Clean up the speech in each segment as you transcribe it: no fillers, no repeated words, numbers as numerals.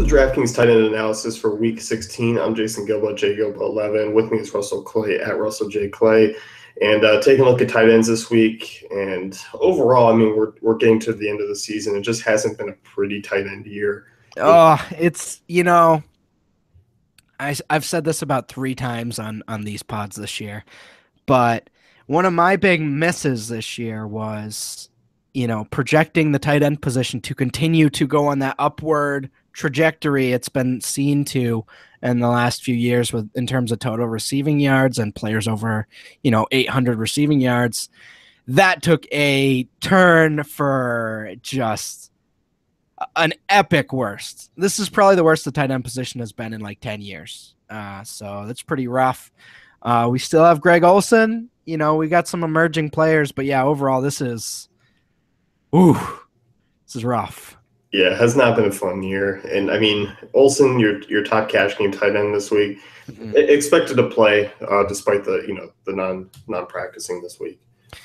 DraftKings tight end analysis for Week 16. I'm Jason Gilbo, JGilbo11. With me is Russell Clay at Russell J Clay, and taking a look at tight ends this week. And overall, I mean, we're getting to the end of the season. It just hasn't been a pretty tight end year. It's I've said this about 3 times on these pods this year, but one of my big misses this year was projecting the tight end position to continue to go on that upward trajectory it's been seen to in the last few years in terms of total receiving yards and players over 800 receiving yards. That took a turn for just an epic worst. This is probably the worst the tight end position has been in like 10 years. So that's pretty rough. We still have Greg Olsen. We got some emerging players, but yeah, overall, this is rough. Yeah, it has not been a fun year. And I mean, Olsen, your top cash game tight end this week, expected to play despite the non-practicing this week.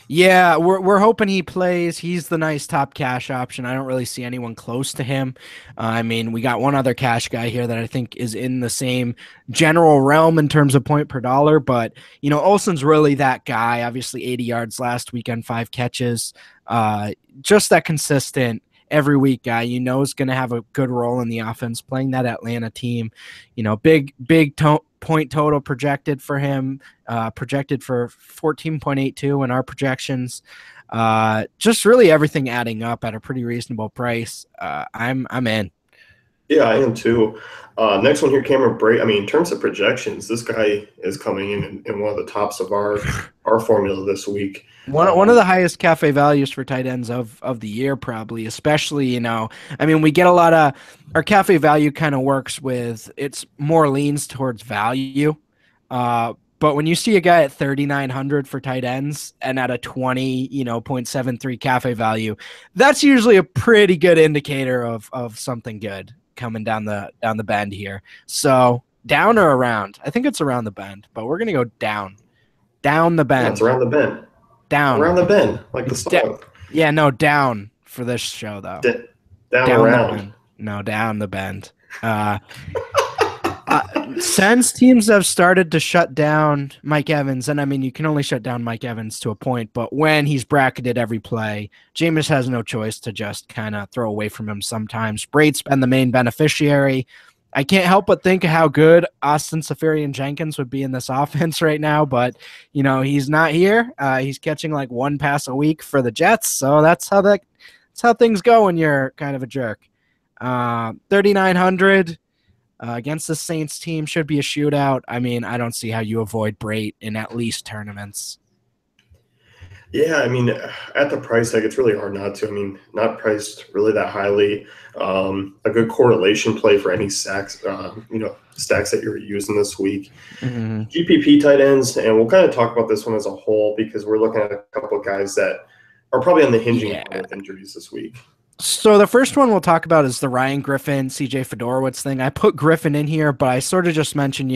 Yeah, we're hoping he plays. He's the nice top cash option. I don't really see anyone close to him. I mean, we got one other cash guy here that I think is in the same general realm in terms of point per dollar, but Olsen's really that guy. Obviously 80 yards last weekend, 5 catches. Just that consistent every week guy, is going to have a good role in the offense playing that Atlanta team. Big point total projected for him, projected for 14.82 in our projections. Just really everything adding up at a pretty reasonable price. I'm in. Yeah, I am too. Next one here, Cameron Brate. I mean, in terms of projections, this guy is coming in one of the tops of our formula this week. One of the highest cafe values for tight ends of the year, probably, especially, we get a lot of our cafe value kind of works with it's more leans towards value. But when you see a guy at 3,900 for tight ends and at a 0.73 cafe value, that's usually a pretty good indicator of something good coming down the bend here. So down or around? I think it's around the bend, but we're gonna go down the bend. Yeah, it's around the bend. Down around the bend, like the song. Yeah, no, down for this show though. Down around. No, down the bend. Since teams have started to shut down Mike Evans, and I mean, you can only shut down Mike Evans to a point, but when he's bracketed every play, Jameis has no choice to just kind of throw away from him sometimes. Brate's been the main beneficiary. I can't help but think of how good Austin Seferian-Jenkins would be in this offense right now, but, he's not here. He's catching like 1 pass a week for the Jets, so that's how things go when you're kind of a jerk. 3,900 against the Saints team should be a shootout. I mean, I don't see how you avoid Brate in at least tournaments. Yeah, I mean, at the price tag, it's really hard not to. I mean, not priced really that highly. A good correlation play for any stacks that you're using this week. GPP tight ends, and we'll kind of talk about this one as a whole because we're looking at a couple of guys that are probably on the hinging point with injuries this week. So the first one we'll talk about is the Ryan Griffin, CJ Fedorowicz thing. I put Griffin in here, but I sort of just mentioned,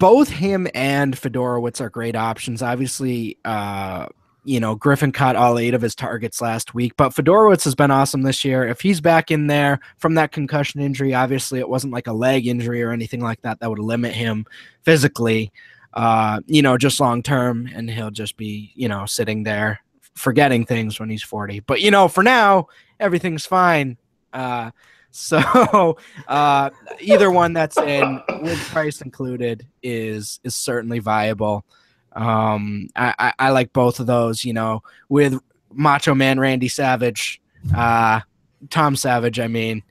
both him and Fedorowicz are great options. Obviously, Griffin caught all 8 of his targets last week, but Fedorowicz has been awesome this year. If he's back in there from that concussion injury, obviously it wasn't like a leg injury or anything like that would limit him physically, just long term, and he'll just be, sitting there forgetting things when he's 40. But, for now, everything's fine. So either one that's in with price included is certainly viable. I like both of those, with Macho Man Randy Savage, Tom Savage, in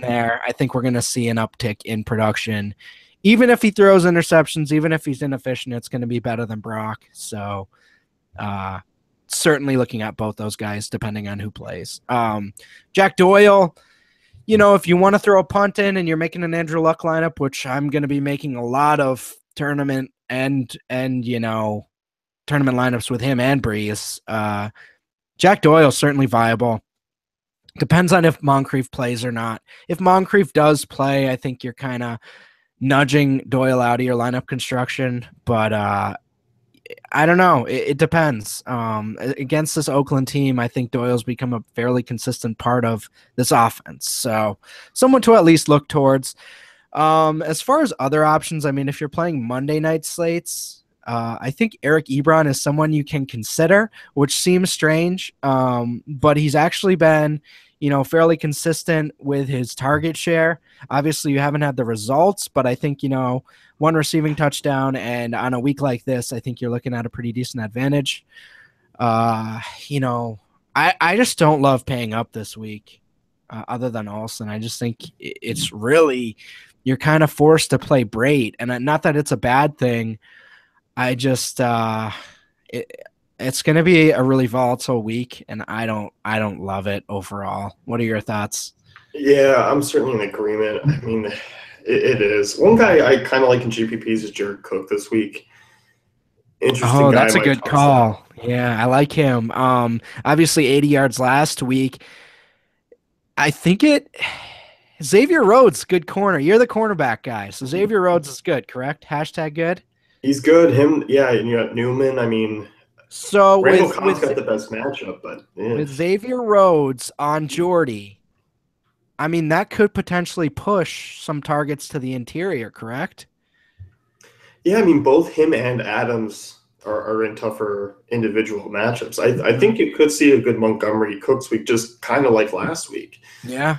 there. I think we're going to see an uptick in production. Even if he throws interceptions, even if he's inefficient, it's going to be better than Brock. So certainly looking at both those guys depending on who plays. Jack Doyle, if you want to throw a punt in and you're making an Andrew Luck lineup, which I'm going to be making a lot of tournament and tournament lineups with him and Breeze, Jack Doyle is certainly viable. Depends on if Moncrief plays or not. If Moncrief does play, I think you're kind of nudging Doyle out of your lineup construction. But I don't know. It depends. Against this Oakland team, I think Doyle's become a fairly consistent part of this offense. So someone to at least look towards. As far as other options, I mean, if you're playing Monday night slates, I think Eric Ebron is someone you can consider, which seems strange. But he's actually been, fairly consistent with his target share. Obviously, you haven't had the results, but I think, one receiving touchdown, and on a week like this, I think you're looking at a pretty decent advantage. I just don't love paying up this week, other than Olsen. I just think it's really, you're kind of forced to play Brait, and not that it's a bad thing. I just it's going to be a really volatile week, and I don't love it overall. What are your thoughts? Yeah, I'm certainly in agreement. I mean, it is. One guy I kind of like in GPPs is Jared Cook this week. Interesting Oh, guy. I that's a might good toss that. call. Yeah, I like him. Obviously 80 yards last week. I think Xavier Rhodes, good corner. You're the cornerback guy, so Xavier Rhodes is good, correct? Hashtag good. He's good. Him, yeah, and you got Newman. I mean, So Randall with Cobb's with got the best matchup, but yeah. with Xavier Rhodes on Jordy, I mean that could potentially push some targets to the interior, correct? Yeah, I mean, both him and Adams are in tougher individual matchups. I Mhm. think you could see a good Montgomery Cooks week, just kind of like last week. Yeah.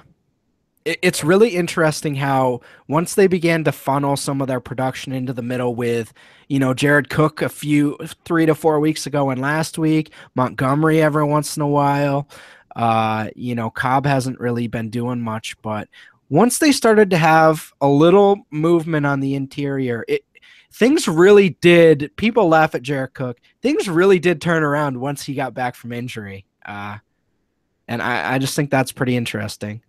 It's really interesting how once they began to funnel some of their production into the middle with, Jared Cook 3 to 4 weeks ago and last week, Montgomery every once in a while. Cobb hasn't really been doing much, but once they started to have a little movement on the interior, things really did. People laugh at Jared Cook. Things really did turn around once he got back from injury. And I just think that's pretty interesting.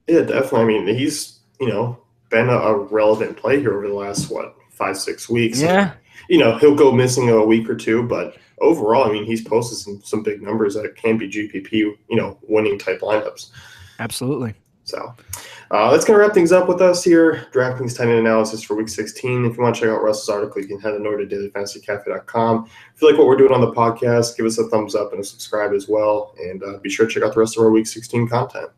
Yeah, definitely. I mean, he's been a relevant play here over the last 5-6 weeks, and Yeah, he'll go missing a week or two, but overall, I mean, he's posted some big numbers that can be GPP winning type lineups. absolutely. So that's going to wrap things up with us here. DraftKings tight end analysis for Week 16. If you want to check out Russ's article, you can head on over to dailyfantasycafe.com. If you like what we're doing on the podcast, give us a thumbs up and a subscribe as well. And be sure to check out the rest of our Week 16 content.